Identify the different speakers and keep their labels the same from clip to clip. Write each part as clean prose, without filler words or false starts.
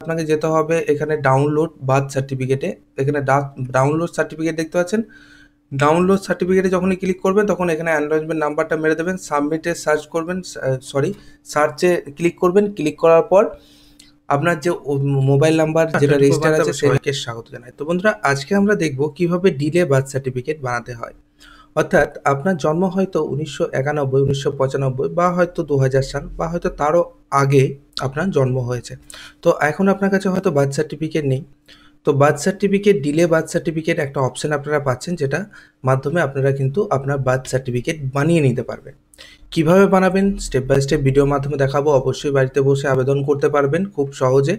Speaker 1: আপনাকে যেতে হবে এখানে ডাউনলোড বার্থ সার্টিফিকেটে। এখানে ডাউনলোড সার্টিফিকেট দেখতে পাচ্ছেন। ডাউনলোড সার্টিফিকেটে যখনই ক্লিক করবেন তখন এখানে অ্যাকনলেজমেন্ট নাম্বারটা মেরে দেবেন, সাবমিটে সার্চ করবেন, সার্চে ক্লিক করবেন। ক্লিক করার পর আপনার যে মোবাইল নাম্বার যেটা রেজিস্টার আছে সেটাকে স্বাগত জানাই। তো বন্ধুরা, আজকে আমরা দেখব কিভাবে ডিলে বার্থ সার্টিফিকেট বানাতে হয়। অর্থাৎ আপনার জন্ম হয়তো 1991, 1995 বা হয়তো 2000 সাল বা হয়তো তারও আগে আপনার জন্ম হয়েছে। তো এখন আপনার কাছে হয়তো বার্থ সার্টিফিকেট নেই। তো birth certificate, delay birth certificate একটা অপশন আপনারা পাচ্ছেন, যেটা মাধ্যমে আপনারা কিন্তু আপনার বার্থ সার্টিফিকেট বানিয়ে নিতে পারবেন। কিভাবে বানাবেন স্টেপ বাই স্টেপ ভিডিওর মাধ্যমে দেখাবো। অবশ্যই বাড়িতে বসে আবেদন করতে পারবেন খুব সহজে।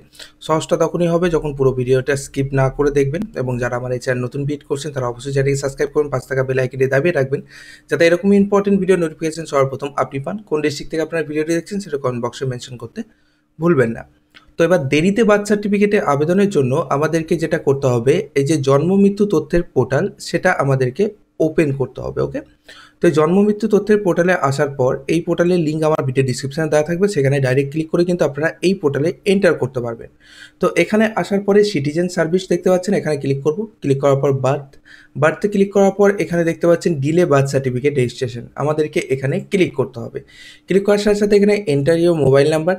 Speaker 1: সহজটা তখনই হবে যখন পুরো ভিডিওটা স্কিপ না করে দেখবেন। এবং যারা আমার এই চ্যানেল নতুন ভিজিট করছেন তারা অবশ্যই চ্যানেলকে সাবস্ক্রাইব করুন, পাশে থাকা বেল আইকনটি দাবিয়ে রাখবেন, যাতে এরকম ইম্পর্টেন্ট ভিডিও নোটিফিকেশন সর্বপ্রথম আপনি পান। কোন ডিস্ট্রিক্ট থেকে আপনারা ভিডিওটি দেখছেন সেটা কমেন্ট বক্সে মেনশন করতে ভুলবেন না। তো এবার দেরিতে বার্থ সার্টিফিকেটে আবেদনের জন্য আমাদেরকে যেটা করতে হবে, এই যে জন্ম মৃত্যু তথ্যের পোর্টাল, সেটা আমাদেরকে ওপেন করতে হবে। ওকে, তো এই জন্ম মৃত্যু তথ্যের পোর্টালে আসার পর এই পোর্টালের লিঙ্ক আমার ভিডিও ডিসক্রিপশনে দেওয়া থাকবে, সেখানে ডাইরেক্ট ক্লিক করে কিন্তু আপনারা এই পোর্টালে এন্টার করতে পারবেন। তো এখানে আসার পরে সিটিজেন সার্ভিস দেখতে পাচ্ছেন, এখানে ক্লিক করব। ক্লিক করার পর বার্থে ক্লিক করার পর এখানে দেখতে পাচ্ছেন ডিলে বার্থ সার্টিফিকেট রেজিস্ট্রেশন, আমাদেরকে এখানে ক্লিক করতে হবে। ক্লিক করার সাথে সাথে এখানে এন্টার ইউর মোবাইল নাম্বার,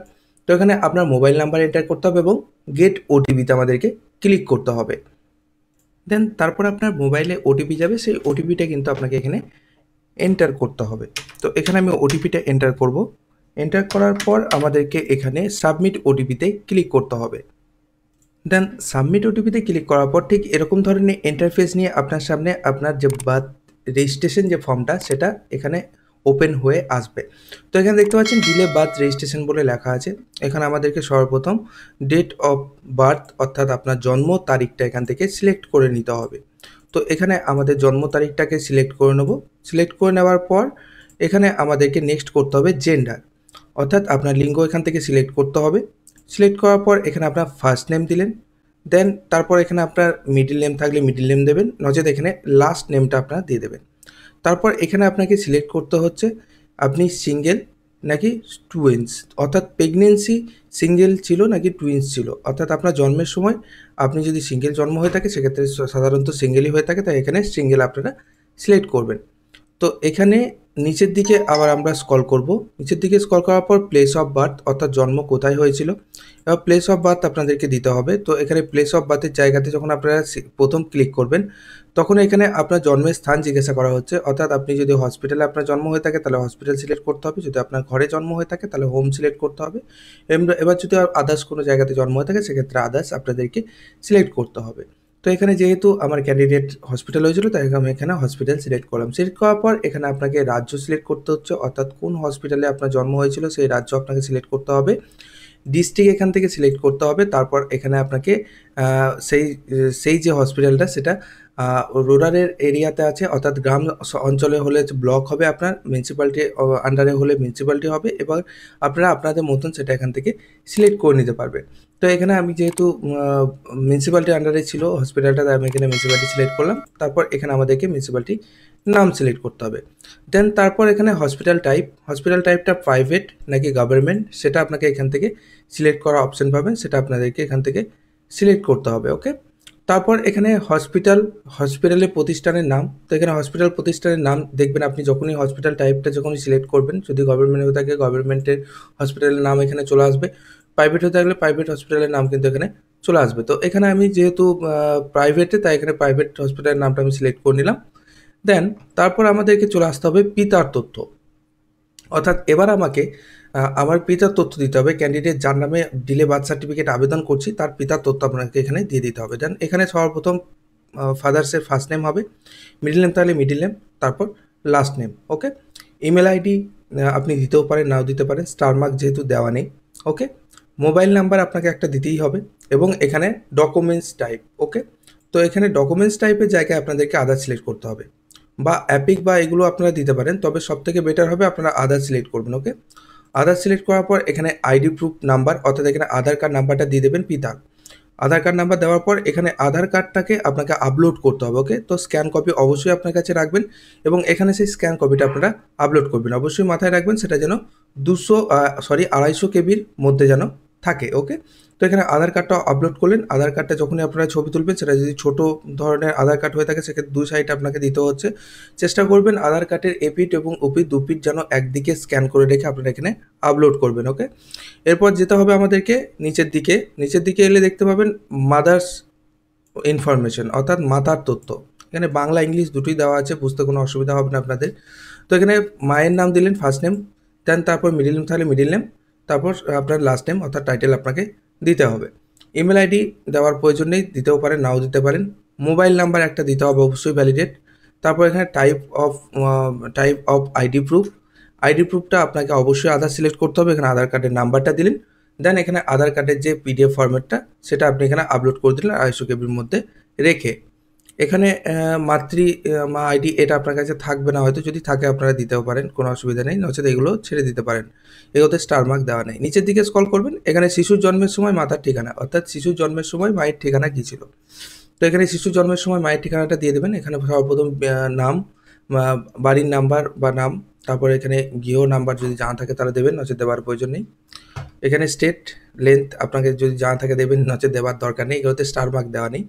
Speaker 1: তো এখানে আপনার মোবাইল নাম্বার এন্টার করতে হবে এবং গেট ওটিপিতে আমাদেরকে ক্লিক করতে হবে। দেন তারপর আপনার মোবাইলে ওটিপি যাবে, সেই ওটিপিটা কিন্তু আপনাকে এখানে এন্টার করতে হবে। তো এখানে আমি ওটিপিটা এন্টার করব। এন্টার করার পর আমাদেরকে এখানে সাবমিট ওটিপিতে ক্লিক করতে হবে। দেন সাবমিট ওটিপিতে ক্লিক করার পর ঠিক এরকম ধরনের ইন্টারফেস নিয়ে আপনার সামনে আপনার যে বার্থ রেজিস্ট্রেশন যে ফর্মটা সেটা এখানে ওপেন হয়ে আসবে। তো এখানে দেখতে পাচ্ছেন ডিলে বার্থ রেজিস্ট্রেশন বলে লেখা আছে। এখানে আমাদেরকে সর্বপ্রথম ডেট অফ বার্থ অর্থাৎ আপনার জন্ম তারিখটা এখান থেকে সিলেক্ট করে নিতে হবে। তো এখানে আমাদের জন্ম তারিখটাকে সিলেক্ট করে নেব। সিলেক্ট করে নেওয়ার পর এখানে আমাদেরকে নেক্সট করতে হবে জেন্ডার, অর্থাৎ আপনার লিঙ্গ এখান থেকে সিলেক্ট করতে হবে। সিলেক্ট করার পর এখানে আপনার ফার্স্ট নেম দিলেন। দেন তারপর এখানে আপনার মিডল নেম থাকলে মিডল নেম দেবেন, নচেত এখানে লাস্ট নেমটা আপনারা দিয়ে দেবেন। তারপর এখানে আপনাকে সিলেক্ট করতে হচ্ছে আপনি সিঙ্গেল নাকি টুইন্স, অর্থাৎ প্রেগনেন্সি সিঙ্গেল ছিল নাকি টুইন্স ছিল। অর্থাৎ আপনার জন্মের সময় আপনি যদি সিঙ্গেল জন্ম হয়ে থাকে সেক্ষেত্রে সাধারণত সিঙ্গেলই হয়ে থাকে, তাই এখানে সিঙ্গেল আপনারা সিলেক্ট করবেন। তো এখানে নিচের দিকে আবার আমরা স্ক্রল করব। নিচের দিকে স্ক্রল করার পর প্লেস অফ বার্থ অর্থাৎ জন্ম কোথায় হয়েছিল, এবার প্লেস অফ বার্থ আপনাদেরকে দিতে হবে। তো এখানে প্লেস অফ বার্থের জায়গাতে যখন আপনারা প্রথম ক্লিক করবেন তখন এখানে আপনার জন্মের স্থান জিজ্ঞাসা করা হচ্ছে, অর্থাৎ আপনি যদি হসপিটালে আপনার জন্ম হয়ে থাকে তাহলে হসপিটাল সিলেক্ট করতে হবে, যদি আপনার ঘরে জন্ম হয়ে থাকে তাহলে হোম সিলেক্ট করতে হবে। এবার যদি আদার্স কোনো জায়গাতে জন্ম হয়ে থাকে সেক্ষেত্রে আদার্স আপনাদেরকে সিলেক্ট করতে হবে। তো এখানে যেহেতু আমার ক্যান্ডিডেট হসপিটাল হয়েছিল তাই আমি এখানে হসপিটাল সিলেক্ট করলাম। সিলেক্ট করার পর এখানে আপনাকে রাজ্য সিলেক্ট করতে হচ্ছে, অর্থাৎ কোন হসপিটালে আপনার জন্ম হয়েছিল সেই রাজ্য আপনাকে সিলেক্ট করতে হবে। ডিস্ট্রিক্ট এখান থেকে সিলেক্ট করতে হবে। তারপর এখানে আপনাকে সেই সেই যে হসপিটালটা সেটা রুরালের এরিয়াতে আছে, অর্থাৎ গ্রাম অঞ্চলে হলে ব্লক হবে, আপনার মিউনিসিপ্যালিটি আন্ডারে হলে মিউনিসিপ্যালিটি হবে। এবার আপনারা আপনাদের মতন সেটা এখান থেকে সিলেক্ট করে নিতে পারবেন। তো এখানে আমি যেহেতু মিউনিসিপ্যালিটি আন্ডারে ছিল হসপিটালটা, তাই আমি এখানে মিউনিসিপ্যালিটি সিলেক্ট করলাম। তারপর এখানে আমাদেরকে মিউনিসিপ্যালিটি নাম সিলেক্ট করতে হবে। দেন তারপর এখানে হসপিটাল টাইপটা প্রাইভেট নাকি গভর্নমেন্ট সেটা আপনাকে এখান থেকে সিলেক্ট করা অপশন পাবেন, সেটা আপনাদেরকে এখান থেকে সিলেক্ট করতে হবে। ওকে, তারপর এখানে হসপিটালের প্রতিষ্ঠানের নাম। তো এখানে হসপিটাল প্রতিষ্ঠানের নাম দেখবেন আপনি যখনই হসপিটাল টাইপটা যখনই সিলেক্ট করবেন, যদি গভর্নমেন্ট হয়ে থাকে গভর্নমেন্টের হসপিটালের নাম এখানে চলে আসবে, প্রাইভেট হয়ে থাকলে প্রাইভেট হসপিটালের নাম কিন্তু এখানে চলে আসবে। তো এখানে আমি যেহেতু প্রাইভেটে, তাই এখানে প্রাইভেট হসপিটালের নামটা আমি সিলেক্ট করে নিলাম। দেন তারপর আমাদেরকে চলে আসতে হবে পিতার তথ্য, অর্থাৎ এবার আমাকে আমার পিতার তথ্য দিতে হবে। ক্যান্ডিডেট যার নামে ডিলে বার্থ সার্টিফিকেট আবেদন করছি তার পিতার তথ্য আপনাকে এখানে দিয়ে দিতে হবে। দেন এখানে সর্বপ্রথম ফাদার্সের ফার্স্ট নেম হবে, মিডল নেম তাহলে মিডল নেম, তারপর লাস্ট নেম। ওকে, ইমেল আইডি আপনি দিতেও পারেন নাও দিতে পারেন, স্টার মার্ক যেহেতু দেওয়া নেই। ওকে, মোবাইল নাম্বার আপনাকে একটা দিতেই হবে এবং এখানে ডকুমেন্টস টাইপ। ওকে, তো এখানে ডকুমেন্টস টাইপের জায়গায় আপনাদেরকে আধার সিলেক্ট করতে হবে, বা অ্যাপিক বা এগুলো আপনারা দিতে পারেন, তবে সবথেকে বেটার হবে আপনারা আধার সিলেক্ট করবেন। ওকে, আধার সিলেক্ট করার পর এখানে আইডি প্রুফ নাম্বার, অর্থাৎ এখানে আধার কার্ড নাম্বারটা দিয়ে দেবেন পিতার। আধার কার্ড নাম্বার দেওয়ার পর এখানে আধার কার্ডটাকে আপনাকে আপলোড করতে হবে। ওকে, তো স্ক্যান কপি অবশ্যই আপনার কাছে রাখবেন এবং এখানে সেই স্ক্যান কপিটা আপনারা আপলোড করবেন। অবশ্যই মাথায় রাখবেন সেটা যেন 250 কেবির মধ্যে যেন থাকে। ওকে, তো এখানে আধার কার্ডটা আপলোড করলেন। আধার কার্ডটা যখনই আপনারা ছবি তুলবেন, সেটা যদি ছোট ধরনের আধার কার্ড হয়ে থাকে সেক্ষেত্রে 2 সাইড আপনাকে দিতে হচ্ছে। চেষ্টা করবেন আধার কার্ডের এপিঠ এবং ওপিঠ 2 পিঠ যেন একদিকে স্ক্যান করে রেখে আপনারা এখানে আপলোড করবেন। ওকে, এরপর যেতে হবে আমাদেরকে নিচের দিকে। নিচের দিকে এলে দেখতে পাবেন মাদার্স ইনফরমেশন, অর্থাৎ মাতার তথ্য। এখানে বাংলা ইংলিশ দুটোই দেওয়া আছে, বুঝতে কোনো অসুবিধা হবে না আপনাদের। তো এখানে মায়ের নাম দিলেন ফার্স্ট নেম, দেন তারপর মিডিল নেম থাকলে মিডিল নেম, তারপর আপনার লাস্ট নেম অর্থাৎ টাইটেল আপনাকে দিতে হবে। ইমেল আইডি দেওয়ার প্রয়োজন নেই, দিতেও পারেন নাও দিতে পারেন। মোবাইল নাম্বার একটা দিতে হবে অবশ্যই ভ্যালিডেট। তারপর এখানে type of ID proof. ID প্রুফটা আপনাকে অবশ্যই আধার সিলেক্ট করতে হবে। এখানে আধার কার্ডের নাম্বারটা দিলেন, দেন এখানে আধার কার্ডের যে পিডিএফ ফরম্যাটটা সেটা আপনি এখানে আপলোড করে দিলেন 250 কেবির মধ্যে রেখে। এখানে মা আইডি এটা আপনার কাছে থাকবে না, হয়তো যদি থাকে আপনারা দিতেও পারেন, কোনো অসুবিধা নেই, নচেত এগুলো ছেড়ে দিতে পারেন। এগুলোতে স্টার মার্ক দেওয়া নেই। নিচের দিকে স্ক্রল করবেন, এখানে শিশুর জন্মের সময় মাতার ঠিকানা, অর্থাৎ শিশুর জন্মের সময় মায়ের ঠিকানা কী ছিল। তো এখানে শিশুর জন্মের সময় মায়ের ঠিকানাটা দিয়ে দেবেন। এখানে সর্বপ্রথম নাম, বাড়ির নাম্বার বা নাম, তারপরে এখানে গৃহ নাম্বার যদি জানা থাকে তাহলে দেবেন, নচেত দেওয়ার প্রয়োজন নেই। এখানে স্টেট লেন্থ আপনাকে যদি জানা থাকে দেবেন, নচেত দেওয়ার দরকার নেই, এগুলোতে স্টার মার্ক দেওয়া নেই।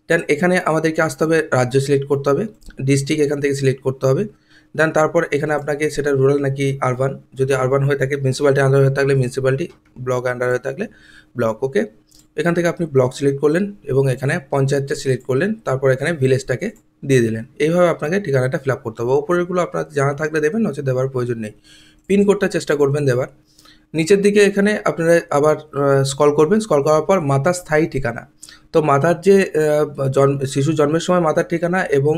Speaker 1: দেন এখানে আমাদেরকে আসতে হবে, রাজ্য সিলেক্ট করতে হবে, ডিস্ট্রিক্ট এখান থেকে সিলেক্ট করতে হবে। দেন তারপর এখানে আপনাকে সেটা রুরাল নাকি আরবান, যদি আরবান হয়ে থাকে মিউনিসিপ্যালিটি আন্ডার হয়ে থাকলে মিউনিসিপ্যালিটি, ব্লক আন্ডার হয়ে থাকলে ব্লক। ওকে, এখান থেকে আপনি ব্লক সিলেক্ট করলেন এবং এখানে পঞ্চায়েতটা সিলেক্ট করলেন, তারপর এখানে ভিলেজটাকে দিয়ে দিলেন। এইভাবে আপনাকে ঠিকানাটা ফিল আপ করতে হবে। ওপরেরগুলো আপনার জানা থাকলে দেবেন, নচেত দেওয়ার প্রয়োজন নেই। পিনকোডটা চেষ্টা করবেন দেওয়ার। নিচের দিকে এখানে আপনারা আবার স্ক্রল করবেন, স্ক্রল করার পর মাতার স্থায়ী ঠিকানা। তো মাতার যে শিশু জন্মের সময় মাতার ঠিকানা এবং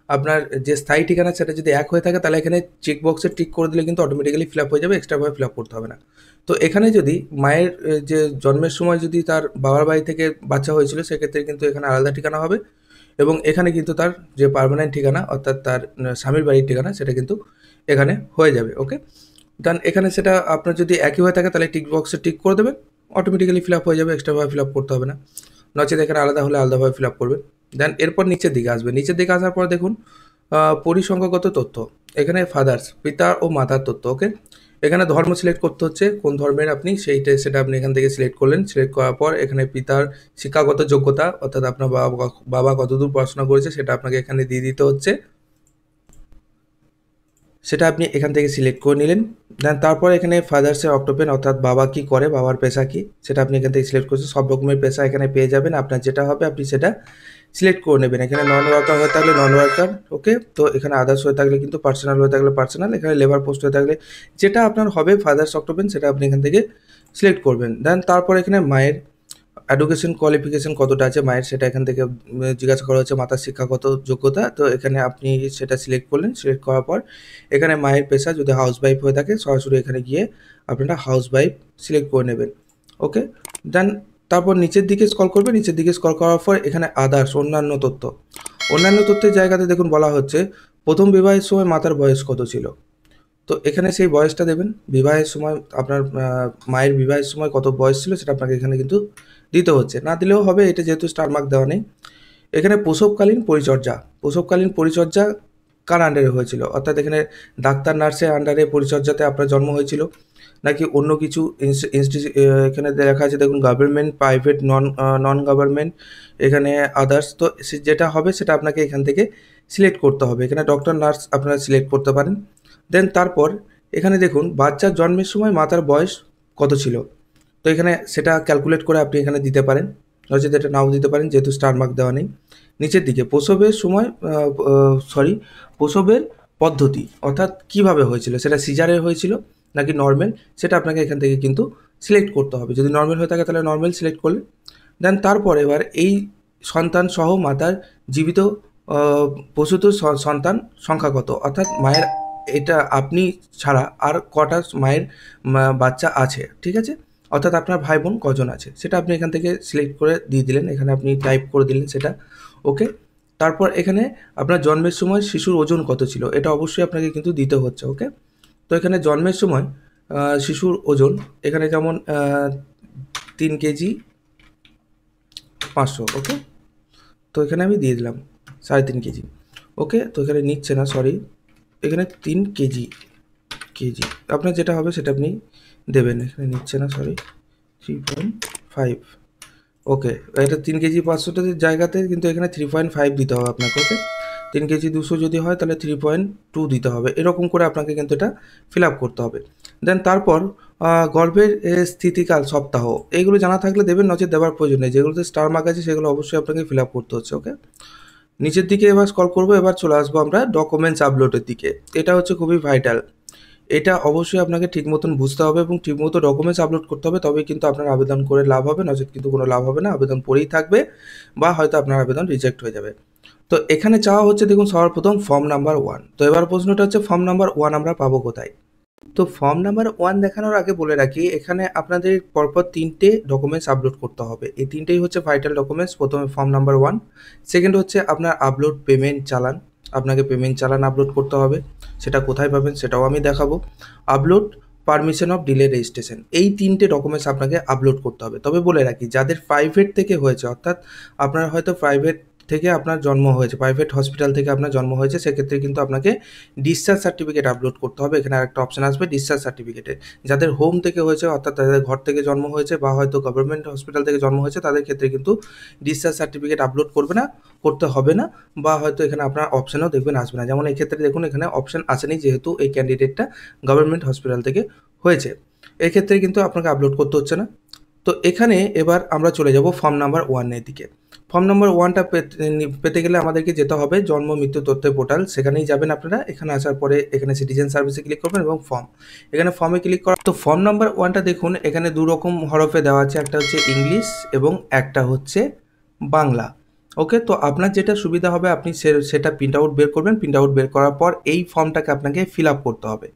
Speaker 1: আপনার যে স্থায়ী ঠিকানা সেটা যদি এক হয়ে থাকে তাহলে এখানে চেক বক্সে টিক করে দিলে কিন্তু অটোমেটিক্যালি ফিল আপ হয়ে যাবে, এক্সট্রাভাবে ফিল আপ করতে হবে না। তো এখানে যদি মায়ের যে জন্মের সময় যদি তার বাবার বাড়ি থেকে বাচ্চা হয়েছিল সেক্ষেত্রে কিন্তু এখানে আলাদা ঠিকানা হবে, এবং এখানে কিন্তু তার যে পার্মানেন্ট ঠিকানা অর্থাৎ তার স্বামীর বাড়ির ঠিকানা সেটা কিন্তু এখানে হয়ে যাবে। ওকে, দেন এখানে সেটা আপনার যদি একই হয়ে থাকে তাহলে টিক বক্সে টিক করে দেবেন, অটোমেটিক্যালি ফিল আপ হয়ে যাবে, এক্সট্রাভাবে ফিল আপ করতে হবে না। নচেত এখানে আলাদা হলে আলাদাভাবে ফিল আপ করবেন। দেন এরপর নিচের দিকে আসবে, নিচের দিকে আসার পর দেখুন পরিসংখ্যাগত তথ্য, এখানে ফাদার্স পিতা ও মাতার তথ্য। ওকে, এখানে ধর্ম সিলেক্ট করতে হচ্ছে, কোন ধর্মের আপনি সেটা আপনি এখান থেকে সিলেক্ট করলেন। সিলেক্ট করার পর এখানে পিতার শিক্ষাগত যোগ্যতা, অর্থাৎ আপনার বাবা কতদূর পড়াশোনা করেছে সেটা আপনাকে এখানে দিয়ে দিতে হচ্ছে, সেটা আপনি এখান থেকে সিলেক্ট করে নিলেন। দেন তারপর এখানে ফাদার্সের অক্টোপেন, অর্থাৎ বাবা কী করে, বাবার পেশা কী, সেটা আপনি এখান থেকে সিলেক্ট করছেন। সব রকমের পেশা এখানে পেয়ে যাবেন, আপনার যেটা হবে আপনি সেটা সিলেক্ট করে নেবেন। এখানে নন ওয়ার্কার হয়ে থাকলে নন ওয়ার্কার। ওকে, তো এখানে আদার্স হয়ে থাকলে কিন্তু পার্সোনাল হয়ে থাকলে পার্সোনাল, এখানে লেবার পোস্ট হয়ে থাকলে যেটা আপনার হবে ফাদার্স অক্টোপেন সেটা আপনি এখান থেকে সিলেক্ট করবেন। দেন তারপর এখানে মায়ের এডুকেশন কোয়ালিফিকেশন কতটা আছে মায়ের সেটা এখান থেকে জিজ্ঞাসা করা হচ্ছে, মাতার শিক্ষাগত যোগ্যতা। তো এখানে আপনি সেটা সিলেক্ট করলেন। সিলেক্ট করার পর এখানে মায়ের পেশা যদি হাউস ওয়াইফ হয়ে থাকে সরাসরি এখানে গিয়ে আপনারা হাউস ওয়াইফ সিলেক্ট করে নেবেন। ওকে, দেন তারপর নিচের দিকে স্ক্রল করবেন। নিচের দিকে স্ক্রল করার পর এখানে আদার্স অন্যান্য তথ্য, অন্যান্য তথ্যের জায়গাতে দেখুন বলা হচ্ছে প্রথম বিবাহের সময় মাতার বয়স কত ছিল। তো এখানে সেই বয়সটা দেবেন। বিবাহের সময় আপনার মায়ের বিবাহের সময় কত বয়স ছিল সেটা আপনাকে এখানে কিন্তু দিতে হচ্ছে, না দিলেও হবে, এটা যেহেতু স্টার মার্ক দেওয়া নেই। এখানে প্রসবকালীন পরিচর্যা, প্রসবকালীন পরিচর্যা কার আন্ডারে হয়েছিল, অর্থাৎ এখানে ডাক্তার নার্সের আন্ডারে পরিচর্যাতে আপনার জন্ম হয়েছিল নাকি অন্য কিছু এখানে দেখা আছে দেখুন গভর্নমেন্ট, প্রাইভেট, নন গভর্নমেন্ট, এখানে আদার্স। তো যেটা হবে সেটা আপনাকে এখান থেকে সিলেক্ট করতে হবে। এখানে ডক্টর নার্স আপনারা সিলেক্ট করতে পারেন। দেন তারপর এখানে দেখুন বাচ্চার জন্মের সময় মাতার বয়স কত ছিল, তো এখানে সেটা ক্যালকুলেট করে আপনি এখানে দিতে পারেন, নচেত এটা নাও দিতে পারেন যেহেতু স্টার মার্ক দেওয়া নেই। নিচের দিকে প্রসবের সময় প্রসবের পদ্ধতি, অর্থাৎ কিভাবে হয়েছিল, সেটা সিজারে হয়েছিল নাকি নর্মাল, সেটা আপনাকে এখান থেকে কিন্তু সিলেক্ট করতে হবে। যদি নর্মাল হয়ে থাকে তাহলে নর্মাল সিলেক্ট করলেন। দেন তারপর এবার এই সন্তান সহ মাতার জীবিত প্রসূত সন্তান সংখ্যা কত, অর্থাৎ মায়ের এটা আপনি ছাড়া আর কটা মায়ের বাচ্চা আছে, ঠিক আছে, অর্থাৎ আপনার ভাই বোন কজন আছে সেটা আপনি এখান থেকে সিলেক্ট করে দিয়ে দিলেন, এখানে আপনি টাইপ করে দিলেন সেটা। ওকে, তারপর এখানে আপনার জন্মের সময় শিশুর ওজন কত ছিল এটা অবশ্যই আপনাকে কিন্তু দিতে হচ্ছে। ওকে, তো এখানে জন্মের সময় শিশুর ওজন এখানে যেমন 3 কেজি 500। ওকে, তো এখানে আমি দিয়ে দিলাম 3.5 কেজি। ওকে, তো এখানে নিচ্ছে না, সরি, এখানে 3 কেজি আপনার যেটা হবে সেটা আপনি দেবেন, এখানে নিচ্ছে না, সরি, 3.5 5। ওকে, এটা 3 কেজি 500টার জায়গাতে কিন্তু এখানে 3.5 দিতে হবে আপনাকে। ওকে, 3 কেজি 200 যদি হয় তাহলে 3.2 দিতে হবে। এরকম করে আপনাকে কিন্তু এটা ফিল আপ করতে হবে। দেন তারপর গল্পের স্থিতিকাল সপ্তাহ এইগুলো জানা থাকলে দেবেন, নচেত দেওয়ার প্রয়োজন নেই। যেগুলোতে স্টার মার্ক আছে সেগুলো অবশ্যই আপনাকে ফিল আপ করতে হচ্ছে। ওকে, নিচের দিকে এবার স্ক্রল করবো, এবার চলে আসবো আমরা ডকুমেন্টস আপলোডের দিকে। এটা হচ্ছে খুবই ভাইটাল, এটা অবশ্যই আপনাকে ঠিক মতন বুঝতে হবে এবং ঠিকমতো ডকুমেন্টস আপলোড করতে হবে, তবে কিন্তু আপনার আবেদন করে লাভ হবে, নচেত কিন্তু কোনো লাভ হবে না, আবেদন পড়েই থাকবে বা হয়তো আপনার আবেদন রিজেক্ট হয়ে যাবে। তো এখানে চাওয়া হচ্ছে দেখুন সবার প্রথম ফর্ম নাম্বার 1। তো এবার প্রশ্নটা হচ্ছে ফর্ম নাম্বার 1 আমরা পাবো কোথায়? তো ফর্ম নাম্বার 1 দেখানোর আগে বলে রাখি, এখানে আপনাদের পরপর 3টে ডকুমেন্টস আপলোড করতে হবে। এই 3টেই হচ্ছে ভাইটাল ডকুমেন্টস। প্রথমে ফর্ম নাম্বার 1, সেকেন্ড হচ্ছে আপনার আপলোড পেমেন্ট চালান, আপনাকে পেমেন্ট চালান আপলোড করতে হবে। সেটা কোথায় পাবেন সেটাও আমি দেখাবো। Upload permission of delay registration, এই 3টে ডকুমেন্টস আপনাকে আপলোড করতে হবে। তবে বলে রাখি, যাদের প্রাইভেট থেকে হয়েছে, অর্থাৎ আপনার হয়তো প্রাইভেট থেকে আপনার জন্ম হয়েছে, প্রাইভেট হসপিটাল থেকে আপনার জন্ম হয়েছে, সেক্ষেত্রে কিন্তু আপনাকে ডিসচার্জ সার্টিফিকেট আপলোড করতে হবে। এখানে আরেকটা অপশন আসবে ডিসচার্জ সার্টিফিকেটের। যাদের হোম থেকে হয়েছে, অর্থাৎ তাদের ঘর থেকে জন্ম হয়েছে বা হয়তো গভর্নমেন্ট হসপিটাল থেকে জন্ম হয়েছে, তাদের ক্ষেত্রে কিন্তু ডিসচার্জ সার্টিফিকেট আপলোড করতে হবে না, বা হয়তো এখানে আপনার অপশানও দেখবেন আসবে না। যেমন এই ক্ষেত্রে দেখুন এখানে অপশান আসেনি, যেহেতু এই ক্যান্ডিডেটটা গভর্নমেন্ট হসপিটাল থেকে হয়েছে, এক্ষেত্রে কিন্তু আপনাকে আপলোড করতে হচ্ছে না। তো এখানে এবার আমরা চলে যাব ফর্ম নাম্বার 1-এর দিকে। ফর্ম নাম্বার 1টা পেতে গেলে আমাদেরকে যেতে হবে জন্ম মৃত্যু তথ্য পোর্টাল, সেখানেই যাবেন আপনারা। এখানে আসার পরে এখানে সিটিজেন সার্ভিসে ক্লিক করবেন এবং ফর্ম, এখানে ফর্মে ক্লিক করা। তো ফর্ম নাম্বার 1টা দেখুন এখানে 2 রকম হরফে দেওয়া আছে, একটা হচ্ছে ইংলিশ এবং একটা হচ্ছে বাংলা। ওকে, তো আপনার যেটা সুবিধা হবে আপনি সেটা প্রিন্ট আউট বের করবেন। প্রিন্ট আউট বের করার পর এই ফর্মটাকে আপনাকে ফিল আপ করতে হবে।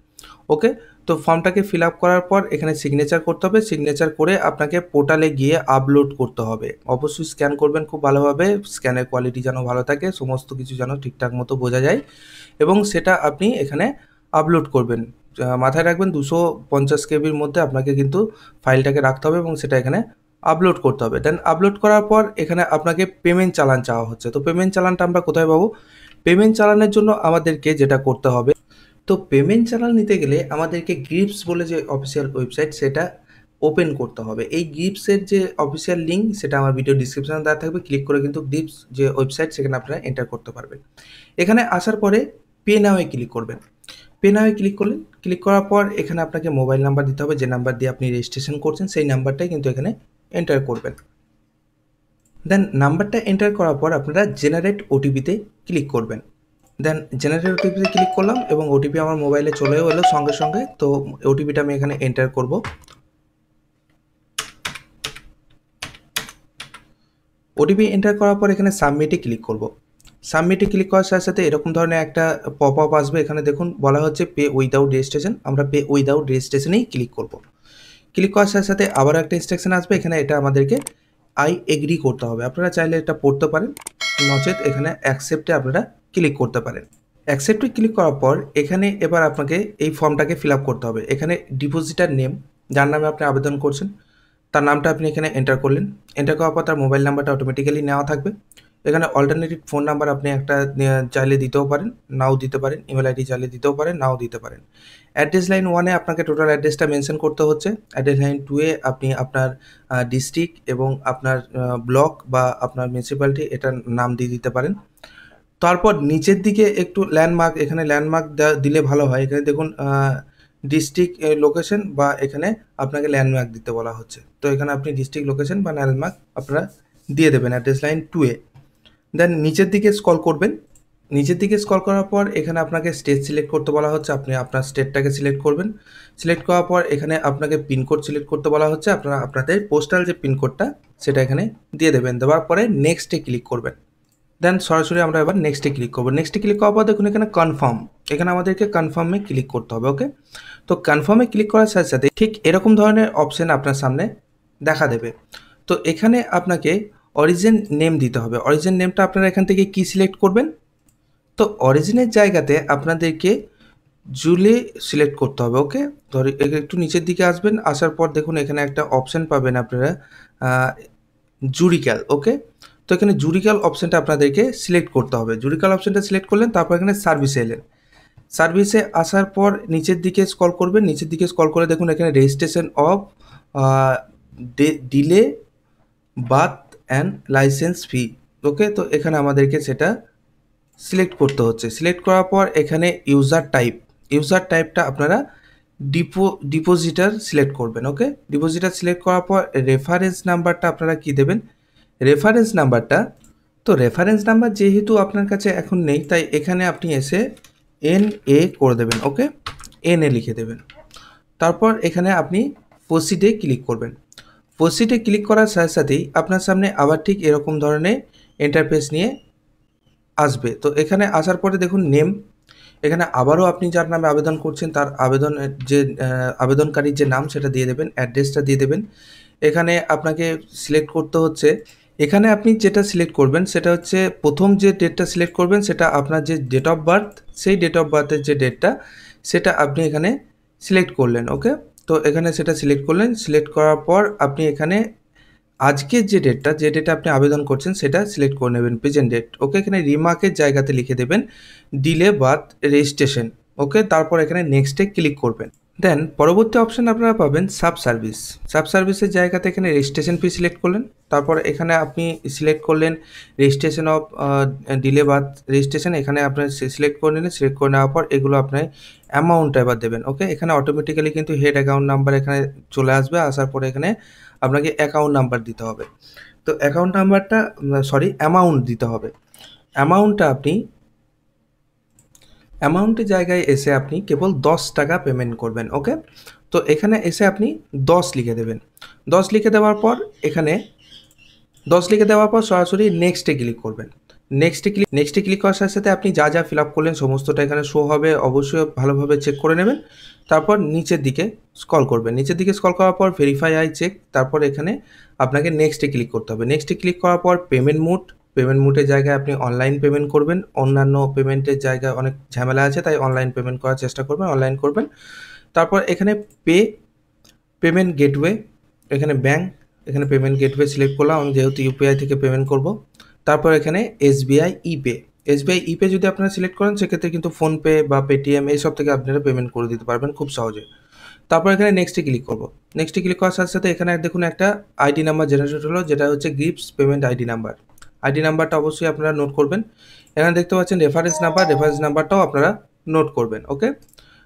Speaker 1: ওকে, তো ফর্মটাকে ফিল আপ করার পর এখানে সিগনেচার করতে হবে। সিগনেচার করে আপনাকে পোর্টালে গিয়ে আপলোড করতে হবে। অবশ্যই স্ক্যান করবেন খুব ভালোভাবে, স্ক্যানের কোয়ালিটি যেন ভালো থাকে, সমস্ত কিছু যেন ঠিকঠাক মতো বোঝা যায়, এবং সেটা আপনি এখানে আপলোড করবেন। মাথায় রাখবেন 250 কেবির মধ্যে আপনাকে কিন্তু ফাইলটাকে রাখতে হবে এবং সেটা এখানে আপলোড করতে হবে। দেন আপলোড করার পর এখানে আপনাকে পেমেন্ট চালান চাওয়া হচ্ছে। তো পেমেন্ট চালানটা আমরা কোথায় পাবো? পেমেন্ট চালানের জন্য আমাদেরকে যেটা করতে হবে, তো পেমেন্ট চালান নিতে গেলে আমাদেরকে গ্রিপস বলে যে অফিসিয়াল ওয়েবসাইট, সেটা ওপেন করতে হবে। এই গ্রিপসের যে অফিসিয়াল লিঙ্ক সেটা আমার ভিডিও ডিসক্রিপশনে দেওয়া থাকবে, ক্লিক করে কিন্তু গ্রিপস যে ওয়েবসাইট সেখানে আপনারা এন্টার করতে পারবেন। এখানে আসার পরে পে নাওয়ে ক্লিক করবেন। পে নাওয়ে ক্লিক করলেন, ক্লিক করার পর এখানে আপনাকে মোবাইল নাম্বার দিতে হবে, যে নাম্বার দিয়ে আপনি রেজিস্ট্রেশন করছেন সেই নাম্বারটাই কিন্তু এখানে এন্টার করবেন। দেন নাম্বারটা এন্টার করার পর আপনারা জেনারেট ওটিপিতে ক্লিক করবেন। দেন জেনারেট ওটিপিতে ক্লিক করলাম এবং ওটিপি আমার মোবাইলে চলেও এলো সঙ্গে সঙ্গে। তো ওটিপিটা আমি এখানে এন্টার করব। ওটিপি এন্টার করার পর এখানে সাবমিটে ক্লিক করব। সাবমিটে ক্লিক করার সাথে সাথে এরকম ধরনের একটা পপ আপ আসবে। এখানে দেখুন বলা হচ্ছে পে উইদাউট রেজিস্ট্রেশন, আমরা পে উইদাউট রেজিস্ট্রেশনেই ক্লিক করব। ক্লিক করার সাথে সাথে আবার একটা ইনস্ট্রাকশন আসবে, এখানে এটা আমাদেরকে আই এগ্রি করতে হবে। আপনারা চাইলে এটা পড়তে পারেন, নচেত এখানে অ্যাকসেপ্টে আপনারা ক্লিক করতে পারেন। অ্যাকসেপ্টে ক্লিক করার পর এখানে এবার আপনাকে এই ফর্মটাকে ফিল আপ করতে হবে। এখানে ডিপোজিটার নেম, যার নামে আপনি আবেদন করছেন, তার নামটা আপনি এখানে এন্টার করলেন। এন্টার করার পর তার মোবাইল নাম্বারটা অটোমেটিক্যালি নেওয়া থাকবে। এখানে অল্টারনেটিভ ফোন নাম্বার আপনি একটা চাইলে দিতেও পারেন, নাও দিতে পারেন। ইমেল আইডি চাইলে দিতেও পারেন, নাও দিতে পারেন। অ্যাড্রেস লাইন 1-এ আপনাকে টোটাল অ্যাড্রেসটা মেনশন করতে হচ্ছে। অ্যাড্রেস লাইন 2-এ আপনি আপনার ডিস্ট্রিক্ট এবং আপনার ব্লক বা আপনার মিউনিসিপ্যালিটি এটার নাম দিয়ে দিতে পারেন। তারপর নিচের দিকে একটু ল্যান্ডমার্ক, এখানে ল্যান্ডমার্ক দিলে ভালো হয়। এখানে দেখুন ডিস্ট্রিক্ট লোকেশন বা এখানে আপনাকে ল্যান্ডমার্ক দিতে বলা হচ্ছে। তো এখানে আপনি ডিস্ট্রিক্ট লোকেশন বা ল্যান্ডমার্ক আপনারা দিয়ে দেবেন অ্যাড্রেস লাইন 2-এ। দেন নিচের দিকে স্ক্রল করবেন। নিচের দিকে স্ক্রল করার পর এখানে আপনাকে স্টেট সিলেক্ট করতে বলা হচ্ছে, আপনি আপনার স্টেটটাকে সিলেক্ট করবেন। সিলেক্ট করার পর এখানে আপনাকে পিনকোড সিলেক্ট করতে বলা হচ্ছে, আপনারা আপনাদের পোস্টাল যে পিনকোডটা সেটা এখানে দিয়ে দেবেন। দেওয়ার পরে নেক্সটে ক্লিক করবেন। দেন সরাসরি আমরা এবার নেক্সটে ক্লিক করবো। নেক্সটে ক্লিক করার পর দেখুন এখানে কনফার্ম, এখানে আমাদেরকে কনফার্মে ক্লিক করতে হবে। ওকে, তো কনফার্মে ক্লিক করার সাথে সাথে ঠিক এরকম ধরনের অপশন আপনার সামনে দেখা দেবে। তো এখানে আপনাকে অরিজিন নেম দিতে হবে। অরিজিন নেমটা আপনারা এখান থেকে কি সিলেক্ট করবেন? তো অরিজিনের জায়গাতে আপনাদেরকে জুলে সিলেক্ট করতে হবে। ওকে, ধর একটু নিচের দিকে আসবেন, আসার পর দেখুন এখানে একটা অপশন পাবেন আপনারা জুরিক্যাল। ওকে, তো এখানে জুরিক্যাল অপশনটা আপনাদেরকে সিলেক্ট করতে হবে। জুরিক্যাল অপশনটা সিলেক্ট করলেন, তারপর এখানে সার্ভিসে এলেন। সার্ভিসে আসার পর নিচের দিকে স্ক্রল করবেন। নিচের দিকে স্ক্রল করে দেখুন এখানে registration of delay birth and licence fee. Okay, তো এখানে আমাদেরকে সেটা সিলেক্ট করতে হচ্ছে। সিলেক্ট করার পর এখানে ইউজার টাইপটা আপনারা ডিপোজিটার সিলেক্ট করবেন। ওকে, ডিপোজিটার সিলেক্ট করার পর রেফারেন্স নাম্বারটা আপনারা কি দেবেন, রেফারেন্স নাম্বারটা, তো রেফারেন্স নাম্বার যেহেতু আপনার কাছে এখন নেই, তাই এখানে আপনি এসে NA করে দেবেন। ওকে, NA লিখে দেবেন। তারপর এখানে আপনি প্রসিডে ক্লিক করবেন। প্রসিডে ক্লিক করার সাথে সাথেই আপনার সামনে আবার ঠিক এরকম ধরনের ইন্টারফেস নিয়ে আসবে। তো এখানে আসার পরে দেখুন নেম, এখানে আবারও আপনি যার নামে আবেদন করছেন তার আবেদনকারীর যে নাম সেটা দিয়ে দেবেন, অ্যাড্রেসটা দিয়ে দেবেন। এখানে আপনাকে সিলেক্ট করতে হচ্ছে, এখানে আপনি যেটা সিলেক্ট করবেন সেটা হচ্ছে প্রথম যে ডেটটা সিলেক্ট করবেন সেটা আপনার যে ডেট অফ বার্থ, সেই ডেট অফ বার্থের যে ডেটটা সেটা আপনি এখানে সিলেক্ট করলেন। ওকে, তো এখানে সেটা সিলেক্ট করলেন। সিলেক্ট করার পর আপনি এখানে আজকের যে ডেটটা আপনি আবেদন করছেন সেটা সিলেক্ট করে নেবেন, প্রেজেন্ট ডেট। ওকে, এখানে রিমার্কের জায়গাতে লিখে দেবেন ডিলে বার্থ রেজিস্ট্রেশন। ওকে, তারপর এখানে নেক্সটে ক্লিক করবেন। দেন পরবর্তী অপশান আপনারা পাবেন সাব সার্ভিসের জায়গাতে এখানে রেজিস্ট্রেশন ফি সিলেক্ট করলেন। তারপর এখানে আপনি সিলেক্ট করলেন registration of delay birth registration, এখানে আপনার সিলেক্ট করে নিলেন। সিলেক্ট করে নেওয়ার পর এগুলো আপনার অ্যামাউন্টটা এবার দেবেন। ওকে, এখানে অটোমেটিক্যালি কিন্তু হেড অ্যাকাউন্ট নাম্বার এখানে চলে আসবে। আসার পরে এখানে আপনাকে অ্যাকাউন্ট নাম্বার দিতে হবে। তো অ্যাকাউন্ট নাম্বারটা অ্যামাউন্ট দিতে হবে। অ্যামাউন্টের জায়গায় এসে আপনি কেবল 10 টাকা পেমেন্ট করবেন। ওকে, তো এখানে এসে আপনি 10 লিখে দেবেন। 10 লিখে দেওয়ার পর এখানে 10 লিখে দেওয়ার পর সরাসরি নেক্সটে ক্লিক করবেন। নেক্সটে ক্লিক করার সাথে সাথে আপনি যা ফিল আপ করলেন সমস্তটা এখানে শো হবে। অবশ্যই ভালোভাবে চেক করে নেবেন। তারপর নিচের দিকে স্ক্রল করবেন। নিচের দিকে স্ক্রল করার পর ভেরিফাই আই চেক, তারপর এখানে আপনাকে নেক্সটে ক্লিক করতে হবে। নেক্সটে ক্লিক করার পর পেমেন্ট মোডের জায়গায় আপনি অনলাইন পেমেন্ট করবেন। অন্যান্য পেমেন্টের জায়গায় অনেক ঝামেলা আছে, তাই অনলাইন পেমেন্ট করার চেষ্টা করবেন, অনলাইন করবেন। তারপর এখানে পেমেন্ট গেটওয়ে, এখানে ব্যাঙ্ক, এখানে পেমেন্ট গেটওয়ে সিলেক্ট করলাম, আমি যেহেতু ইউপিআই থেকে পেমেন্ট করব। তারপর এখানে এসবিআই ইপে যদি আপনারা সিলেক্ট করেন সেক্ষেত্রে কিন্তু ফোনপে বা পেটিএম এইসব থেকে আপনারা পেমেন্ট করে দিতে পারবেন খুব সহজে। তারপর এখানে নেক্সটে ক্লিক করব। নেক্সটে ক্লিক করার সাথে সাথে এখানে দেখুন একটা আইডি নাম্বার জেনারেট হলো, যেটা হচ্ছে গিফটস পেমেন্ট আইডি নাম্বারটা অবশ্যই আপনারা নোট করবেন। এখানে দেখতে পাচ্ছেন রেফারেন্স নাম্বারটাও আপনারা নোট করবেন। ওকে,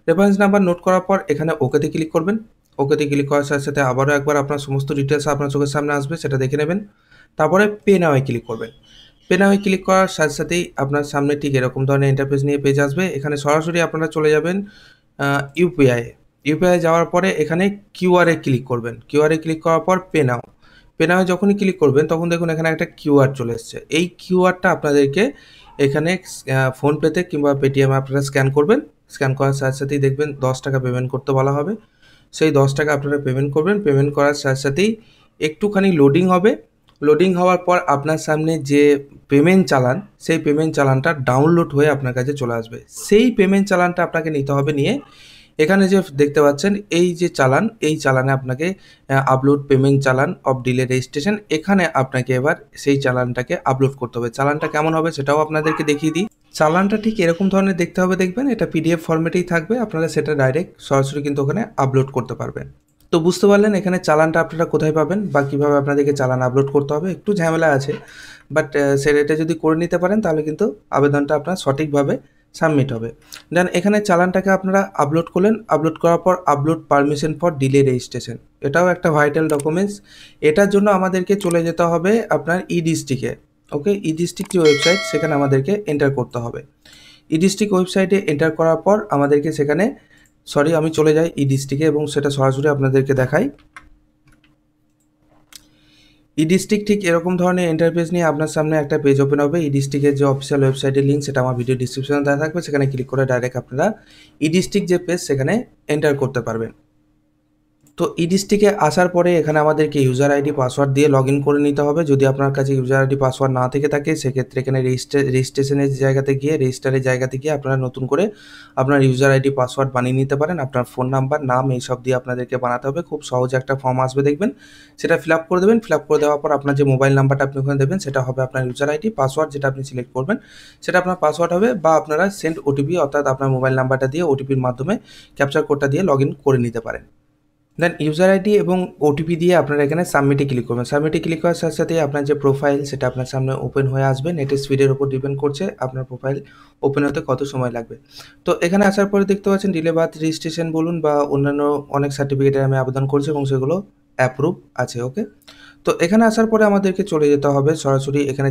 Speaker 1: রেফারেন্স নাম্বার নোট করার পর এখানে ওকেতে ক্লিক করবেন। ওকেতে ক্লিক করার সাথে সাথে আবারও একবার আপনার সমস্ত ডিটেলস আপনার চোখের সামনে আসবে, সেটা দেখে নেবেন। তারপরে পে নাওয়ে ক্লিক করবেন। পে নাওয়ে ক্লিক করার সাথে সাথেই আপনার সামনে ঠিক এরকম ধরনের ইন্টারফেস নিয়ে পেজ আসবে। এখানে সরাসরি আপনারা চলে যাবেন ইউপিআই যাওয়ার পরে এখানে কিউআরে ক্লিক করবেন। কিউআরে ক্লিক করার পর পে নাও যখনই ক্লিক করবেন তখন দেখুন এখানে একটা কিউআর চলে এসছে। এই কিউআরটা আপনাদেরকে এখানে ফোনপেতে কিংবা পেটিএমে আপনারা স্ক্যান করবেন। স্ক্যান করার সাথে সাথেই দেখবেন 10 টাকা পেমেন্ট করতে বলা হবে। সেই 10 টাকা আপনারা পেমেন্ট করবেন। পেমেন্ট করার সাথে সাথেই একটুখানি লোডিং হবে। লোডিং হওয়ার পর আপনার সামনে যে পেমেন্ট চালান, সেই পেমেন্ট চালানটা ডাউনলোড হয়ে আপনার কাছে চলে আসবে। সেই পেমেন্ট চালানটা আপনাকে নিতে হবে, নিয়ে এখানে যে দেখতে পাচ্ছেন এই যে চালান, এই চালানে আপনাকে আপলোড পেমেন্ট চালান অফ ডিলে রেজিস্ট্রেশন, এখানে আপনাকে এবার সেই চালানটাকে আপলোড করতে হবে। চালানটা কেমন হবে সেটাও আপনাদেরকে দেখিয়ে দিই। চালানটা ঠিক এরকম ধরনের দেখতে হবে, দেখবেন এটা পিডিএফ ফরম্যাটেই থাকবে। আপনারা সেটা ডাইরেক্ট সরাসরি কিন্তু ওখানে আপলোড করতে পারবেন। তো বুঝতে পারলেন এখানে চালানটা আপনারা কোথায় পাবেন বা কীভাবে আপনাদেরকে চালান আপলোড করতে হবে। একটু ঝামেলা আছে, বাট সেটা যদি করে নিতে পারেন তাহলে কিন্তু আবেদনটা আপনার সঠিকভাবে সাবমিট হবে। দেন এখানে চালানটাকে আপনারা আপলোড করলেন। আপলোড করার পর upload permission for delay registration, এটাও একটা ভাইটাল ডকুমেন্টস। এটার জন্য আমাদেরকে চলে যেতে হবে আপনার ডিস্ট্রিক্টে। ওকে, ডিস্ট্রিক্ট যে ওয়েবসাইট সেখানে আমাদেরকে এন্টার করতে হবে। ডিস্ট্রিক্ট ওয়েবসাইটে এন্টার করার পর আমাদেরকে সেখানে আমি চলে যাই ডিস্ট্রিক্টে এবং সেটা সরাসরি আপনাদেরকে দেখাই। ডিস্ট্রিক্ট ঠিক এরকম ধরনের ইন্টারফেস নিয়ে আপনার সামনে একটা পেজ ওপেন হবে। ডিস্ট্রিক্টের যে অফিসিয়াল ওয়েবসাইটের লিঙ্ক সেটা আমার ভিডিও ডিসক্রিপশনে দেওয়া থাকবে, সেখানে ক্লিক করে ডাইরেক্ট আপনারা ডিস্ট্রিক্ট যে পেজ সেখানে এন্টার করতে পারবেন। তো ডিস্ট্রিক্টে আসার পরে এখানে আমাদেরকে ইউজার আইডি পাসওয়ার্ড দিয়ে লগ ইন করে নিতে হবে। যদি আপনার কাছে ইউজার আইডি পাসওয়ার্ড না থেকে থাকে সেক্ষেত্রে এখানে রেজিস্ট্রেশনের জায়গাতে গিয়ে আপনারা নতুন করে আপনার ইউজার আইডি পাসওয়ার্ড বানিয়ে নিতে পারেন। আপনার ফোন নাম্বার, নাম এইসব দিয়ে আপনাদেরকে বানাতে হবে। খুব সহজে একটা ফর্ম আসবে দেখবেন, সেটা ফিল আপ করে দেবেন। ফিল আপ করে দেওয়ার পর আপনার যে মোবাইল নাম্বারটা আপনি ওখানে দেবেন সেটা হবে আপনার ইউজার আইডি। পাসওয়ার্ড যেটা আপনি সিলেক্ট করবেন সেটা আপনার পাসওয়ার্ড হবে, বা আপনারা সেন্ড ওটিপি অর্থাৎ আপনার মোবাইল নাম্বারটা দিয়ে ওটিপির মাধ্যমে ক্যাপচার কোডটা দিয়ে লগ ইন করে নিতে পারেন। দেন ইউজার আইডি এবং ওটিপি দিয়ে আপনারা এখানে সাবমিটে ক্লিক করবেন। সাবমিটে ক্লিক করার সাথে সাথে আপনার যে প্রোফাইল সেটা আপনার সামনে ওপেন হয়ে আসবে। নেটের স্পিডের উপর ডিপেন্ড করছে আপনার প্রোফাইল ওপেন হতে কত সময় লাগবে। তো এখানে আসার পরে দেখতে পাচ্ছেন ডিলে বার্থ রেজিস্ট্রেশন বলুন বা অন্যান্য অনেক সার্টিফিকেটের আমি আবেদন করছি এবং সেগুলো অ্যাপ্রুভ আছে। ওকে, তো এখানে আসার পরে আমাদেরকে চলে যেতে হবে সরাসরি এখানে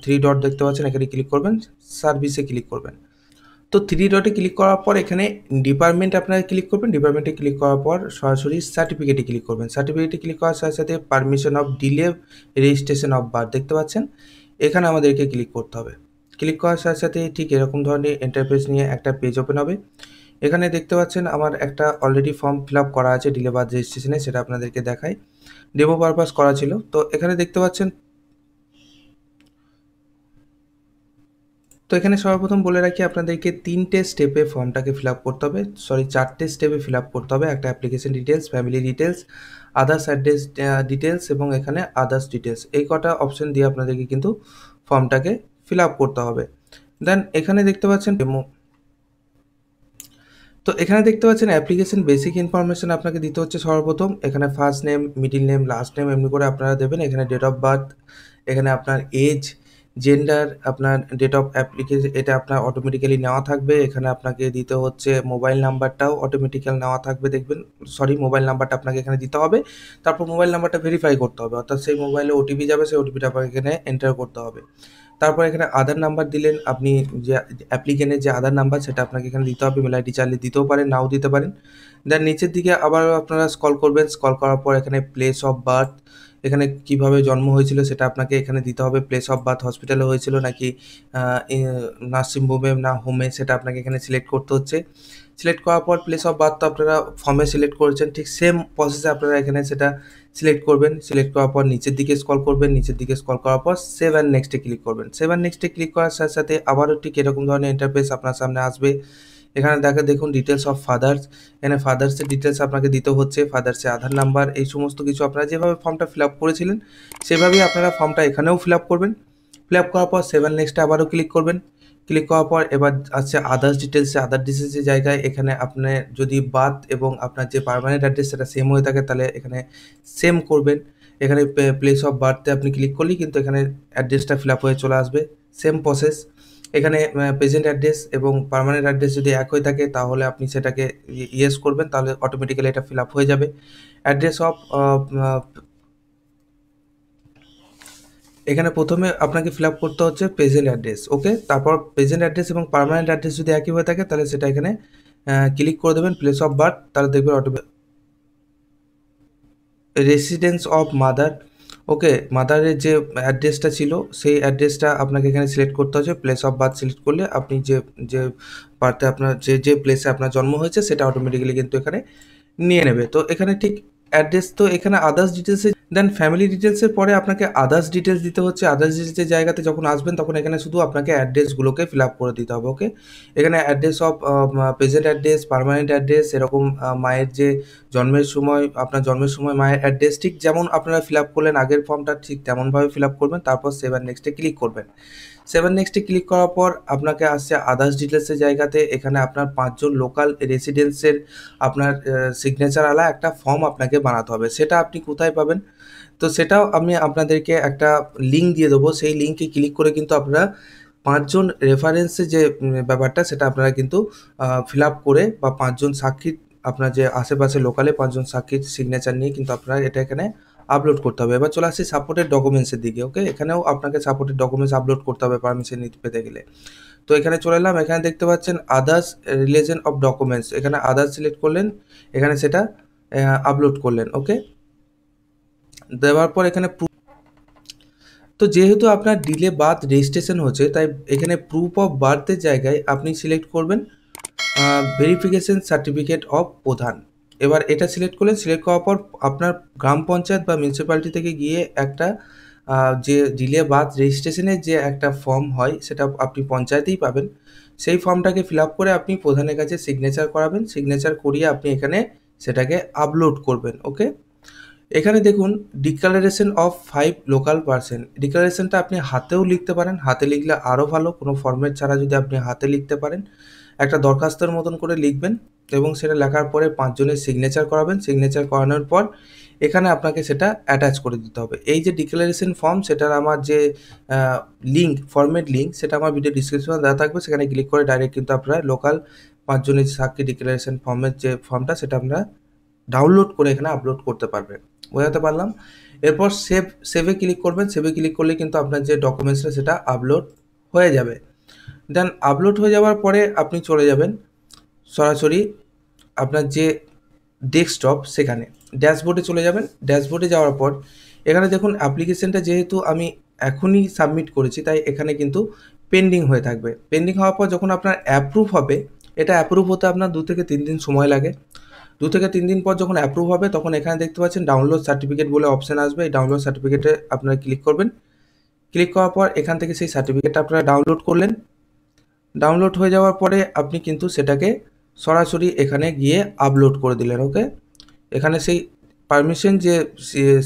Speaker 1: থ্রি ডট দেখতে পাচ্ছেন, এখানে ক্লিক করবেন, সার্ভিসে ক্লিক করবেন। তো থ্রি ডটে ক্লিক করার পর এখানে ডিপার্টমেন্ট আপনারা ক্লিক করবেন। ডিপার্টমেন্টে ক্লিক করার পর সরাসরি সার্টিফিকেটে ক্লিক করবেন। সার্টিফিকেটে ক্লিক করার সাথে সাথে permission of delay registration of birth দেখতে পাচ্ছেন, এখানে আমাদেরকে ক্লিক করতে হবে। ক্লিক করার সাথে সাথে ঠিক এরকম ধরনের ইন্টারফেস নিয়ে একটা পেজ ওপেন হবে। এখানে দেখতে পাচ্ছেন আমার একটা অলরেডি ফর্ম ফিল আপ করা আছে ডিলে বার্থ রেজিস্ট্রেশনে, সেটা আপনাদেরকে দেখাই, ডেমো পারপাস করা ছিল। তো এখানে দেখতে পাচ্ছেন, তো এখানে সর্বপ্রথম বলে রাখি আপনাদেরকে 3টে স্টেপে ফর্মটাকে ফিল আপ করতে হবে, সরি 4টে স্টেপে ফিল আপ করতে হবে। একটা application details, family details, others address details এবং এখানে আদার্স ডিটেলস, এই কটা অপশন দিয়ে আপনাদেরকে কিন্তু ফর্মটাকে ফিল আপ করতে হবে। দেন এখানে দেখতে পাচ্ছেন ডেমো, তো এখানে দেখতে পাচ্ছেন অ্যাপ্লিকেশন বেসিক ইনফরমেশন আপনাকে দিতে হচ্ছে সর্বপ্রথম। এখানে first name, middle name, last name এমনি করে আপনারা দেবেন। এখানে ডেট অফ বার্থ, এখানে আপনার এজ, জেন্ডার, আপনার ডেট অফ অ্যাপ্লিকেশন এটা আপনার অটোমেটিক্যালি নেওয়া থাকবে। এখানে আপনাকে দিতে হচ্ছে মোবাইল নাম্বারটাও অটোমেটিক্যাল নেওয়া থাকবে, দেখবেন, সরি মোবাইল নাম্বারটা আপনাকে এখানে দিতে হবে। তারপর মোবাইল নাম্বারটা ভেরিফাই করতে হবে, অর্থাৎ সেই মোবাইলে ওটিপি যাবে, সেই ওটিপিটা আপনাকে এখানে এন্টার করতে হবে। তারপর এখানে আধার নাম্বার দিলেন, আপনি যে অ্যাপ্লিকেন্টের যে আধার নাম্বার সেটা আপনাকে এখানে দিতে হবে। মেল আইডি চাইলে দিতেও পারেন, নাও দিতে পারেন। দেন নিচের দিকে আবার আপনারা স্ক্রল করবেন, স্ক্রল করার পর এখানে প্লেস অফ বার্থ, এখানে কিভাবে জন্ম হয়েছিল সেটা আপনাকে এখানে দিতে হবে। প্লেস অফ বার্থ হসপিটালে হয়েছিল নাকি নার্সিং হোমে না হোমে, সেটা আপনাকে এখানে সিলেক্ট করতে হচ্ছে। সিলেক্ট করার পর প্লেস অফ বার্থ তো আপনারা ফর্মে সিলেক্ট করেছেন, ঠিক সেম প্রসেসে আপনারা এখানে সেটা সিলেক্ট করবেন। সিলেক্ট করার পর নিচের দিকে স্ক্রল করবেন, নিচের দিকে স্ক্রল করার পর সেভ অ্যান্ড নেক্সটে ক্লিক করবেন। সেভ অ্যান্ড নেক্সটে ক্লিক করার সাথে সাথে আবারও ঠিক এরকম ধরনের ইন্টারফেস আপনার সামনে আসবে। এখানে দেখুন ডিটেলস অফ ফাদার্স, এখানে ফাদার্সের ডিটেলস আপনাকে দিতে হচ্ছে, ফাদার্সের আধার নাম্বার, এই সমস্ত কিছু আপনারা যেভাবে ফর্মটা ফিল আপ করেছিলেন সেভাবেই আপনারা ফর্মটা এখানেও ফিল আপ করবেন। ফিল আপ করার পর সেভ অ্যান্ড নেক্সটে আবারও ক্লিক করবেন। ক্লিক করার পর এবার আসছে আদার্স ডিটেলসে। আদার ডিটেলসের জায়গায় এখানে আপনার যদি বার্থ এবং আপনার যে পার্মানেন্ট অ্যাড্রেস সেটা সেম হয়ে থাকে তাহলে এখানে সেম করবেন। এখানে প্লেস অফ বার্থে আপনি ক্লিক করলেই কিন্তু এখানে অ্যাড্রেসটা ফিল আপ হয়ে চলে আসবে, সেম প্রসেস। এখানে প্রেজেন্ট অ্যাড্রেস এবং পার্মানেন্ট অ্যাড্রেস যদি এক হয়ে থাকে তাহলে আপনি সেটাকে ইয়েস করবেন, তাহলে অটোমেটিক্যালি এটা ফিল আপ হয়ে যাবে। অ্যাড্রেস অফ, এখানে প্রথমে আপনাকে ফিল আপ করতে হচ্ছে প্রেজেন্ট অ্যাড্রেস। ওকে, তারপর প্রেজেন্ট অ্যাড্রেস এবং পার্মানেন্ট অ্যাড্রেস যদি একই হয়ে থাকে তাহলে সেটা এখানে ক্লিক করে দেবেন প্লেস অফ বার্থ, তাহলে দেখবেন রেসিডেন্স অফ মাদার। ওকে, মাদারের যে অ্যাড্রেসটা ছিল সেই অ্যাড্রেসটা আপনাকে এখানে সিলেক্ট করতে হচ্ছে। প্লেস অফ বার্থ সিলেক্ট করলে আপনি যে যে বার্থে আপনার যে প্লেসে আপনার জন্ম হয়েছে সেটা অটোমেটিক্যালি কিন্তু এখানে নিয়ে নেবে। তো এখানে ঠিক অ্যাড্রেস, তো এখানে আদার্স ডিটেলসে দেন ফ্যামিলি ডিটেলসের পরে আপনাকে আদার্স ডিটেলস দিতে হচ্ছে। আদার্স ডিটেলসের জায়গাতে যখন আসবেন তখন এখানে শুধু আপনাকে অ্যাড্রেসগুলোকে ফিল আপ করে দিতে হবে। ওকে, এখানে address of present address, permanent address, এরকম মায়ের যে জন্মের সময়, আপনার জন্মের সময় মায়ের অ্যাড্রেস ঠিক যেমন আপনারা ফিল আপ করলেন আগের ফর্মটা ঠিক তেমনভাবে ফিল আপ করবেন। তারপর সেভ অ্যান্ড নেক্সটে ক্লিক করবেন। সেভ অ্যান্ড নেক্সটে ক্লিক করার পর আপনাকে আসছে আদার্স ডিটেলসের জায়গাতে, এখানে আপনার 5জন লোকাল রেসিডেন্সের আপনার সিগনেচার আলা একটা ফর্ম আপনাকে বানাতে হবে। সেটা আপনি কোথায় পাবেন? তো সেটাও আমি আপনাদেরকে একটা লিঙ্ক দিয়ে দেবো, সেই লিঙ্কে ক্লিক করে কিন্তু আপনারা 5জন রেফারেন্সের যে ব্যাপারটা সেটা আপনারা কিন্তু ফিল আপ করে, বা 5জন সাক্ষীর, আপনার যে আশেপাশে লোকালে 5জন সাক্ষীর সিগনেচার নিয়ে কিন্তু আপনারা এটা এখানে আপলোড করতে হবে। এবার চলে আসছি সাপোর্টেড ডকুমেন্টসের দিকে। ওকে, এখানেও আপনাকে সাপোর্টেড ডকুমেন্টস আপলোড করতে হবে পারমিশন পেতে গেলে। তো এখানে চলে এলাম, এখানে দেখতে পাচ্ছেন আদার্স রিলেশন অফ ডকুমেন্টস, এখানে আদার্স সিলেক্ট করলেন, এখানে সেটা আপলোড করলেন। ওকে, দেওয়ার পর এখানে তো যেহেতু আপনার ডিলে বার্থ রেজিস্ট্রেশন হচ্ছে তাই এখানে প্রুফ অফ বার্থের জায়গায় আপনি সিলেক্ট করবেন ভেরিফিকেশন সার্টিফিকেট অফ প্রধান। এবার এটা সিলেক্ট করলেন, সিলেক্ট করার পর আপনার গ্রাম পঞ্চায়েত বা মিউনিসিপ্যালিটি থেকে গিয়ে একটা যে ডিলে বার্থ রেজিস্ট্রেশনের যে একটা ফর্ম হয় সেটা আপনি পঞ্চায়েতেই পাবেন। সেই ফর্মটাকে ফিল আপ করে আপনি প্রধানের কাছে সিগনেচার করাবেন, সিগনেচার করিয়ে আপনি এখানে সেটাকে আপলোড করবেন। ওকে, এখানে দেখুন ডিক্লারেশন অফ 5 লোকাল পার্সন, ডিক্লারেশনটা আপনি হাতেও লিখতে পারেন, হাতে লিখলে আরও ভালো, কোনো ফর্মেট ছাড়া যদি আপনি হাতে লিখতে পারেন একটা দরখাস্তের মতন করে লিখবেন। এবং সেটা লেখার পরে 5 জনের সিগনেচার করাবেন। সিগনেচার করানোর পর এখানে আপনাকে সেটা অ্যাটাচ করে দিতে হবে। এই যে ডিক্লারেশন ফর্ম সেটার আমার যে লিঙ্ক, ফর্মেট লিঙ্ক সেটা আমার ভিডিও ডিসক্রিপশনে দেওয়া থাকবে। সেখানে ক্লিক করে ডাইরেক্ট কিন্তু আপনারা লোকাল 5 জনের সাক্ষী ডিক্লারেশন ফর্মের যে ফর্মটা সেটা আপনারা ডাউনলোড করে এখানে আপলোড করতে পারবেন। বোঝাতে পারলাম? এরপর সেভে ক্লিক করবেন। সেভে ক্লিক করলে কিন্তু আপনার যে ডকুমেন্টসটা সেটা আপলোড হয়ে যাবে। দেন আপলোড হয়ে যাওয়ার পরে আপনি চলে যাবেন সরাসরি আপনার যে ডেস্কটপ সেখানে ড্যাশবোর্ডে চলে যাবেন। ড্যাশবোর্ডে যাওয়ার পর এখানে দেখুন অ্যাপ্লিকেশনটা যেহেতু আমি এখনই সাবমিট করেছি তাই এখানে কিন্তু পেন্ডিং হয়ে থাকবে। পেন্ডিং হওয়ার পর যখন আপনার অ্যাপ্রুভ হবে, এটা অ্যাপ্রুভ হতে আপনার 2 থেকে 3 দিন সময় লাগে। 2 থেকে 3 দিন পর যখন অ্যাপ্রুভ হবে তখন এখানে দেখতে পাচ্ছেন ডাউনলোড সার্টিফিকেট বলে অপশান আসবে। এই ডাউনলোড সার্টিফিকেটে আপনারা ক্লিক করবেন। ক্লিক করার পর এখান থেকে সেই সার্টিফিকেটটা আপনারা ডাউনলোড করলেন। ডাউনলোড হয়ে যাওয়ার পরে আপনি কিন্তু সেটাকে সরাসরি এখানে গিয়ে আপলোড করে দিলেন। ওকে, এখানে সেই পারমিশন যে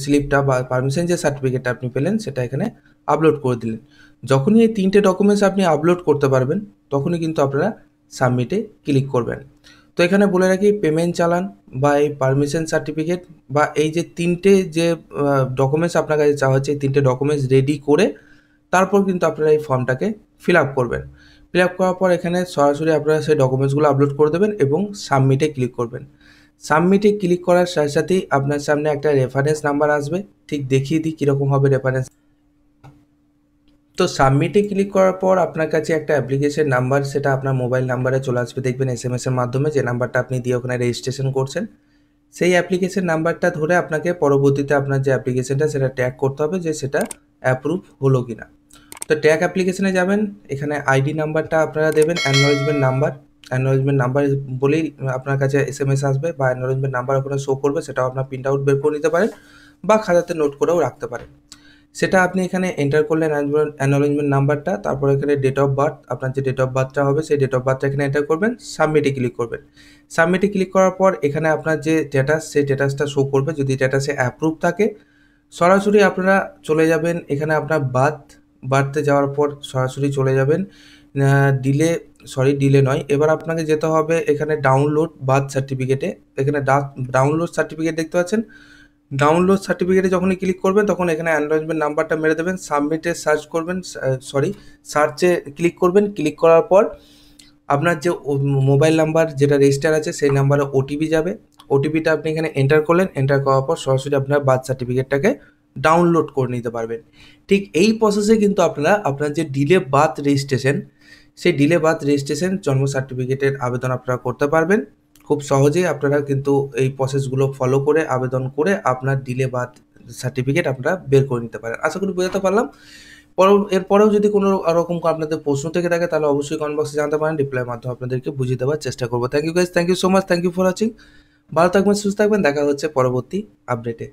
Speaker 1: স্লিপটা বা পারমিশন যে সার্টিফিকেটটা আপনি পেলেন সেটা এখানে আপলোড করে দিলেন। যখনই এই 3টে ডকুমেন্টস আপনি আপলোড করতে পারবেন তখনই কিন্তু আপনারা সাবমিটে ক্লিক করবেন। তো এখানে বলে রাখি পেমেন্ট চালান বা এই পারমিশন সার্টিফিকেট বা এই যে 3টে যে ডকুমেন্টস আপনার কাছে চাওয়া হচ্ছে এই 3টে ডকুমেন্টস রেডি করে তারপর কিন্তু আপনারা এই ফর্মটাকে ফিল আপ করবেন। ফিল আপ করার পর এখানে সরাসরি আপনারা সেই ডকুমেন্টসগুলো আপলোড করে দেবেন এবং সাবমিটে ক্লিক করবেন। সাবমিটে ক্লিক করার সাথে সাথেই আপনার সামনে একটা রেফারেন্স নাম্বার আসবে। ঠিক দেখিয়ে দিই কীরকম হবে রেফারেন্স। তো সাবমিটে ক্লিক করার পর আপনার কাছে একটা অ্যাপ্লিকেশন নাম্বার সেটা আপনার মোবাইল নাম্বারে চলে আসবে, দেখবেন এসএমএসের মাধ্যমে যে নাম্বারটা আপনি দিয়ে ওখানে রেজিস্ট্রেশন করছেন। সেই অ্যাপ্লিকেশন নাম্বারটা ধরে আপনাকে পরবর্তীতে আপনার যে অ্যাপ্লিকেশনটা সেটা ট্যাগ করতে হবে যে সেটা অ্যাপ্রুভ হলো কি না। তো ট্যাগ অ্যাপ্লিকেশনে যাবেন, এখানে আইডি নাম্বারটা আপনারা দেবেন, অ্যাকনলেজমেন্ট নাম্বার। অ্যাকনলেজমেন্ট নাম্বার বলেই আপনার কাছে এসএমএস আসবে বা অ্যাকনলেজমেন্ট নাম্বার ওখানে শো করবে, সেটাও আপনার প্রিন্ট আউট বের করে নিতে পারেন বা খাতাতে নোট করেও রাখতে পারেন। সেটা আপনি এখানে এন্টার করলেন অ্যাকনলেজমেন্ট নাম্বারটা, তারপর এখানে ডেট অফ বার্থ, আপনার যে ডেট অফ বার্থটা হবে সেই ডেট অফ বার্থটা এখানে এন্টার করবেন, সাবমিটে ক্লিক করবেন। সাবমিটে ক্লিক করার পর এখানে আপনার যে স্ট্যাটাস সেই স্ট্যাটাসটা শো করবে। যদি স্ট্যাটাসে অ্যাপ্রুভ থাকে সরাসরি আপনারা চলে যাবেন এখানে আপনার বার্থে যাওয়ার পর সরাসরি চলে যাবেন ডিলে নয়, এবার আপনাকে যেতে হবে এখানে ডাউনলোড বার্থ সার্টিফিকেটে। এখানে ডাউনলোড সার্টিফিকেট দেখতে পাচ্ছেন। ডাউনলোড সার্টিফিকেটে যখনই ক্লিক করবেন তখন এখানে অ্যাকনলেজমেন্ট নাম্বারটা মেরে দেবেন, সাবমিটে সার্চ করবেন, সার্চে ক্লিক করবেন। ক্লিক করার পর আপনার যে মোবাইল নাম্বার যেটা রেজিস্টার আছে সেই নাম্বারে ওটিপি যাবে। ওটিপিটা আপনি এখানে এন্টার করলেন, এন্টার করার পর সরাসরি আপনার বার্থ সার্টিফিকেটটাকে ডাউনলোড করে নিতে পারবেন। ঠিক এই প্রসেসে কিন্তু আপনারা আপনার যে ডিলে বার্থ রেজিস্ট্রেশন সেই ডিলে বার্থ রেজিস্ট্রেশন জন্ম সার্টিফিকেটের আবেদন আপনারা করতে পারবেন। খুব সহজেই আপনারা কিন্তু এই প্রসেসগুলো ফলো করে আবেদন করে আপনার ডিলে বার্থ সার্টিফিকেট আপনারা বের করে নিতে পারেন। আশা করি বোঝাতে পারলাম। এরপরেও যদি কোনো রকম আপনাদের প্রশ্ন থেকে থাকে তাহলে অবশ্যই কমেন্ট বক্সে জানাতে পারেন, রিপ্লাইয়ের মাধ্যমে আপনাদেরকে বুঝিয়ে দেওয়ার চেষ্টা করবো। Thank you guys, thank you so much, thank you for watching. ভালো থাকবেন, সুস্থ থাকবেন, দেখা হচ্ছে পরবর্তী আপডেটে।